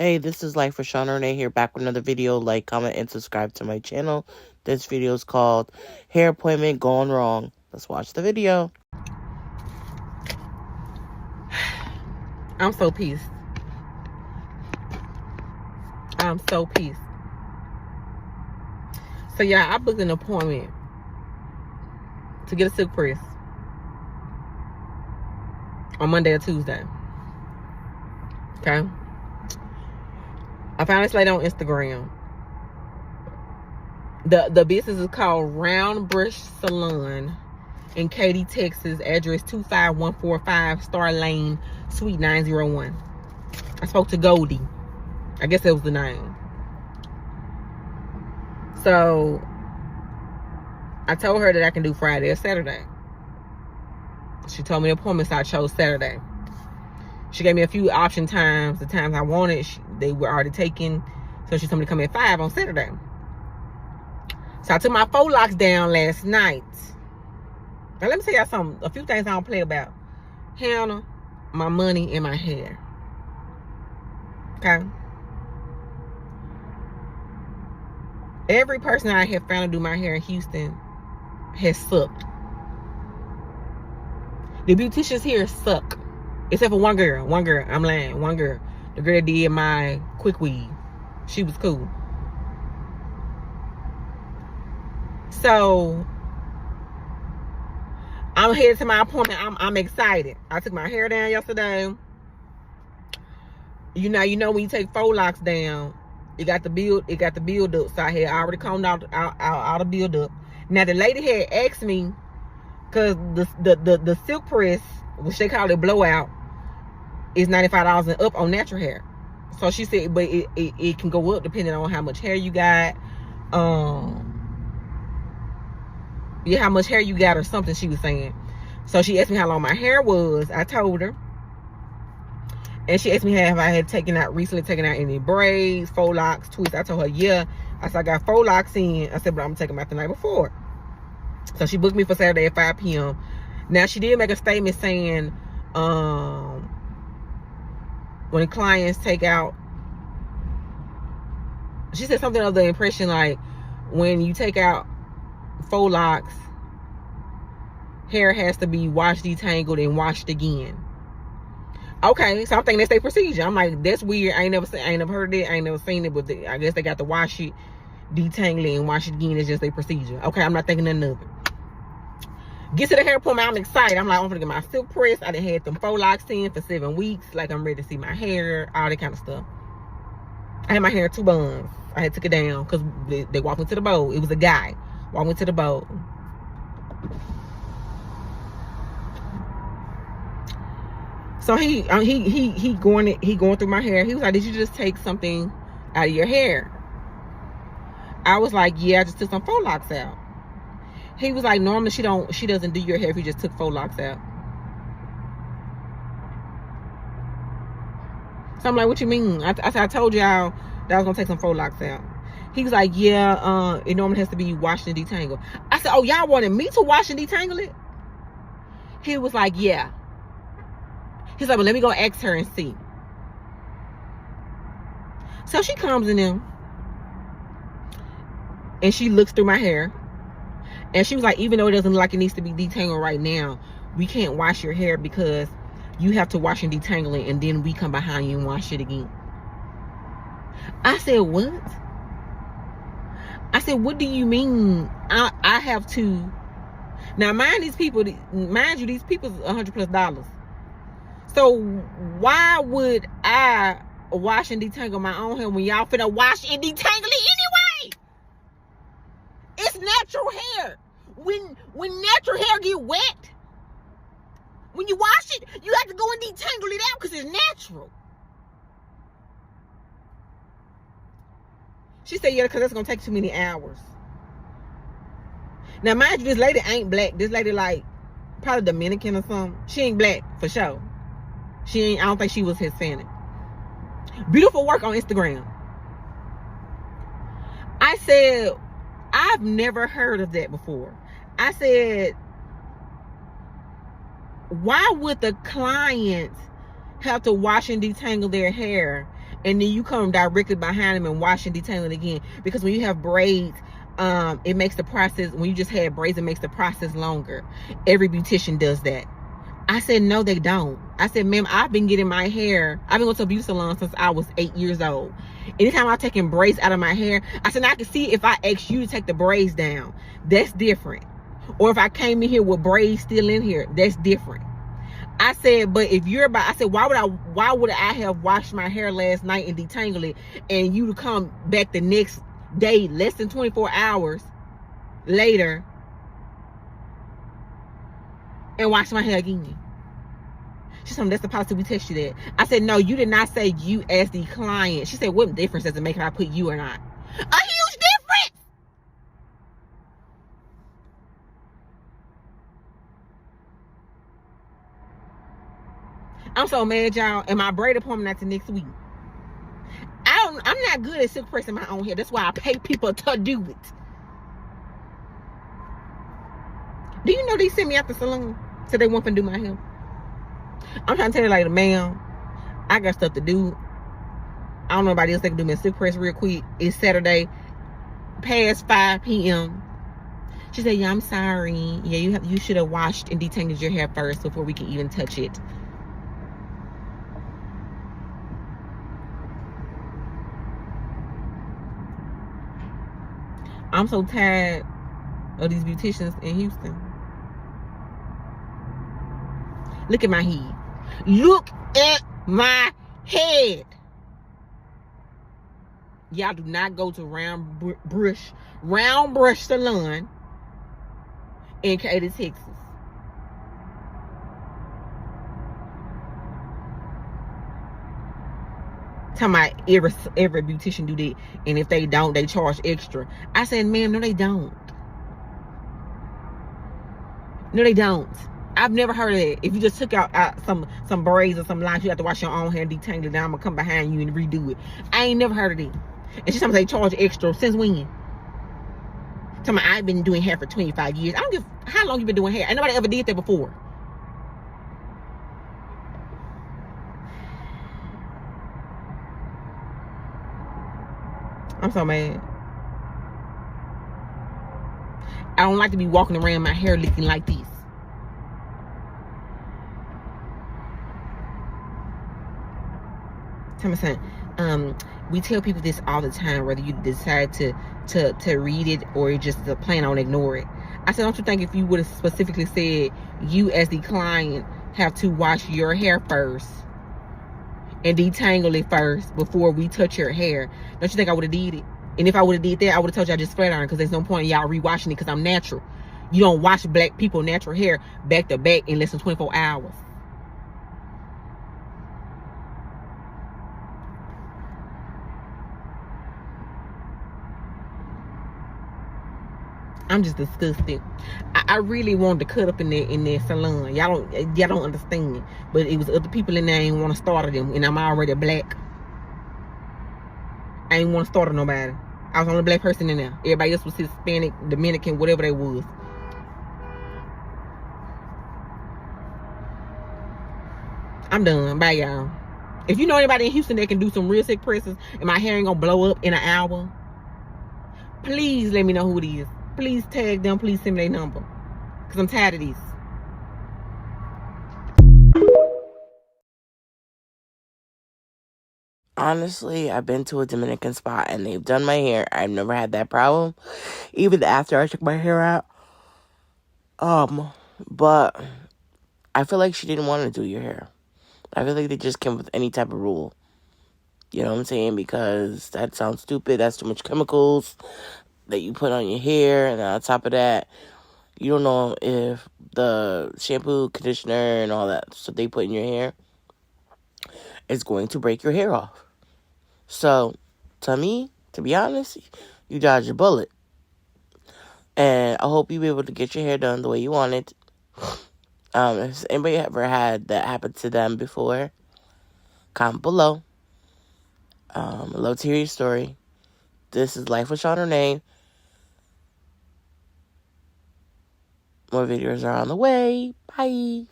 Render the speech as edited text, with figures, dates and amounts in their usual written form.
Hey, this is Life with Sean Renee here, back with another video. Like, comment, and subscribe to my channel. This video is called Hair Appointment Gone Wrong. Let's watch the video. I'm so pissed. I'm so pissed. So yeah, I booked an appointment to get a silk press on Monday or Tuesday. Okay. I found this lady on Instagram. The business is called Round Brush Salon in Katy, Texas. Address 25145 Star Lane, Suite 901. I spoke to Goldie. I guess that was the name. So I told her that I can do Friday or Saturday. She told me the appointment, so I chose Saturday. She gave me a few option times. The times I wanted, they were already taken. So she told me to come at 5 on Saturday. So I took my faux locks down last night. Now let me tell y'all something. A few things I don't play about. Hannah, my money, and my hair. Okay? Every person I have found to do my hair in Houston has sucked. The beauticians here suck. Except for one girl. One girl. I'm lying. One girl. The girl that did my quick weave. She was cool. So I'm headed to my appointment. I'm excited. I took my hair down yesterday. You know when you take faux locks down, it got the build up. So I had already combed out the build up. Now the lady had asked me, because the silk press, which they call it blowout, is $95 and up on natural hair. So she said, but it can go up depending on how much hair you got. Yeah, how much hair you got or something, she was saying. So she asked me how long my hair was. I told her. And she asked me if I had recently taken out any braids, faux locks, twists. I told her, yeah. I said, I got faux locks in. I said, but I'm taking them out the night before. So she booked me for Saturday at 5 p.m. Now, she did make a statement saying, when clients take out, she said something of the impression like, when you take out faux locks, hair has to be washed, detangled, and washed again. Okay, so I'm thinking that's their procedure. I'm like, that's weird. I ain't never heard of it. I ain't never seen it, but I guess they got to wash it, detangle it, and wash it again. It's just their procedure. Okay, I'm not thinking nothing of it. Get to the hair appointment. I'm excited. I'm like, I'm gonna get my silk press. I done had them faux locks in for 7 weeks. Like, I'm ready to see my hair, all that kind of stuff. I had my hair in 2 buns. I had took it down because they walked me to the bowl. It was a guy. Walked me to the bowl. So he going through my hair. He was like, did you just take something out of your hair? I was like, yeah, I just took some faux locks out. He was like, normally she doesn't do your hair if you just took faux locks out. So I'm like, what you mean? I told y'all that I was gonna take some faux locks out. He was like, yeah, it normally has to be washed and detangled. I said, oh, y'all wanted me to wash and detangle it? He was like, yeah. He's like, well, let me go ask her and see. So she comes in there and she looks through my hair. And she was like, even though it doesn't look like it needs to be detangled right now, we can't wash your hair because you have to wash and detangle it, and then we come behind you and wash it again. I said, what? I said, what do you mean I have to? Now, mind you, these people is $100+. So why would I wash and detangle my own hair when y'all finna wash and detangle it anyway? It's natural hair. When natural hair get wet, when you wash it, you have to go and detangle it out because it's natural. She said, yeah, because that's going to take too many hours. Now, mind you, this lady ain't black. This lady, like, probably Dominican or something. She ain't black, for sure. I don't think she was Hispanic. Beautiful work on Instagram. I said, I've never heard of that before. I said, why would the client have to wash and detangle their hair and then you come directly behind them and wash and detangle it again. Because when you have braids, it makes the process, when you just had braids, it makes the process longer. Every beautician does that. I said, no, they don't. I said, ma'am, I've been getting my hair. I've been going to a beauty salon since I was 8 years old. Anytime I've taken braids out of my hair, I said, now I can see if I asked you to take the braids down. That's different. Or if I came in here with braids still in here, that's different. I said, but if you're about, I said, why would I have washed my hair last night and detangle it, and you to come back the next day, less than 24 hours later, and wash my hair again? She told me, that's the policy, we text you that. I said, no, you did not say you as the client. She said, what difference does it make if I put you or not? A huge difference. I'm so mad, y'all. And my braid appointment not till next week. I'm not good at silk pressing my own hair. That's why I pay people to do it. Do you know they sent me out the salon? So they want to do my hair. I'm trying to tell you, like, ma'am, I got stuff to do. I don't know anybody else that can do me a silk press real quick. It's Saturday, past 5 p.m. She said, yeah, I'm sorry. Yeah, you should have washed and detangled your hair first before we can even touch it. I'm so tired of these beauticians in Houston. Look at my head. Look at my head. Y'all do not go to Round Brush Salon in Katy, Texas. Talking about every beautician do that, and if they don't, they charge extra. I said, ma'am, no, they don't. No, they don't. I've never heard of that. If you just took out some braids or some lines, you have to wash your own hair and detangle it. Then I'm gonna come behind you and redo it. I ain't never heard of that. And she told me they charge extra. Since when? Tell me, I've been doing hair for 25 years. I don't give how long you been doing hair. Ain't nobody ever did that before. I'm so mad. I don't like to be walking around my hair looking like this. Tell me something. We tell people this all the time, whether you decide to read it or you just plan on ignore it. I said, don't you think if you would have specifically said you as the client have to wash your hair first and detangle it first before we touch your hair, don't you think I would have did it? And if I would have did that, I would have told y'all just flat iron, because there's no point in y'all rewashing it, because I'm natural. You don't wash black people natural hair back to back in less than 24 hours. I'm just disgusted. I really wanted to cut up in that salon. Y'all don't understand. But it was other people in there. I ain't want to start them, and I'm already black. I ain't want to start nobody. I was the only black person in there. Everybody else was Hispanic, Dominican, whatever they was. I'm done. Bye, y'all. If you know anybody in Houston that can do some real silk presses and my hair ain't gonna blow up in an hour, please let me know who it is. Please tag them. Please send me their number, because I'm tired of this. Honestly, I've been to a Dominican spot and they've done my hair. I've never had that problem, even after I took my hair out. But I feel like she didn't want to do your hair. I feel like they just came with any type of rule. You know what I'm saying? Because that sounds stupid. That's too much chemicals that you put on your hair. And on top of that, you don't know if the shampoo, conditioner, and all that stuff they put in your hair is going to break your hair off. So, to me, to be honest, you dodged a bullet. And I hope you be able to get your hair done the way you want it. Has anybody ever had that happen to them before? Comment below. I'd love to hear your story. This is Life with Sean Renee. More videos are on the way. Bye.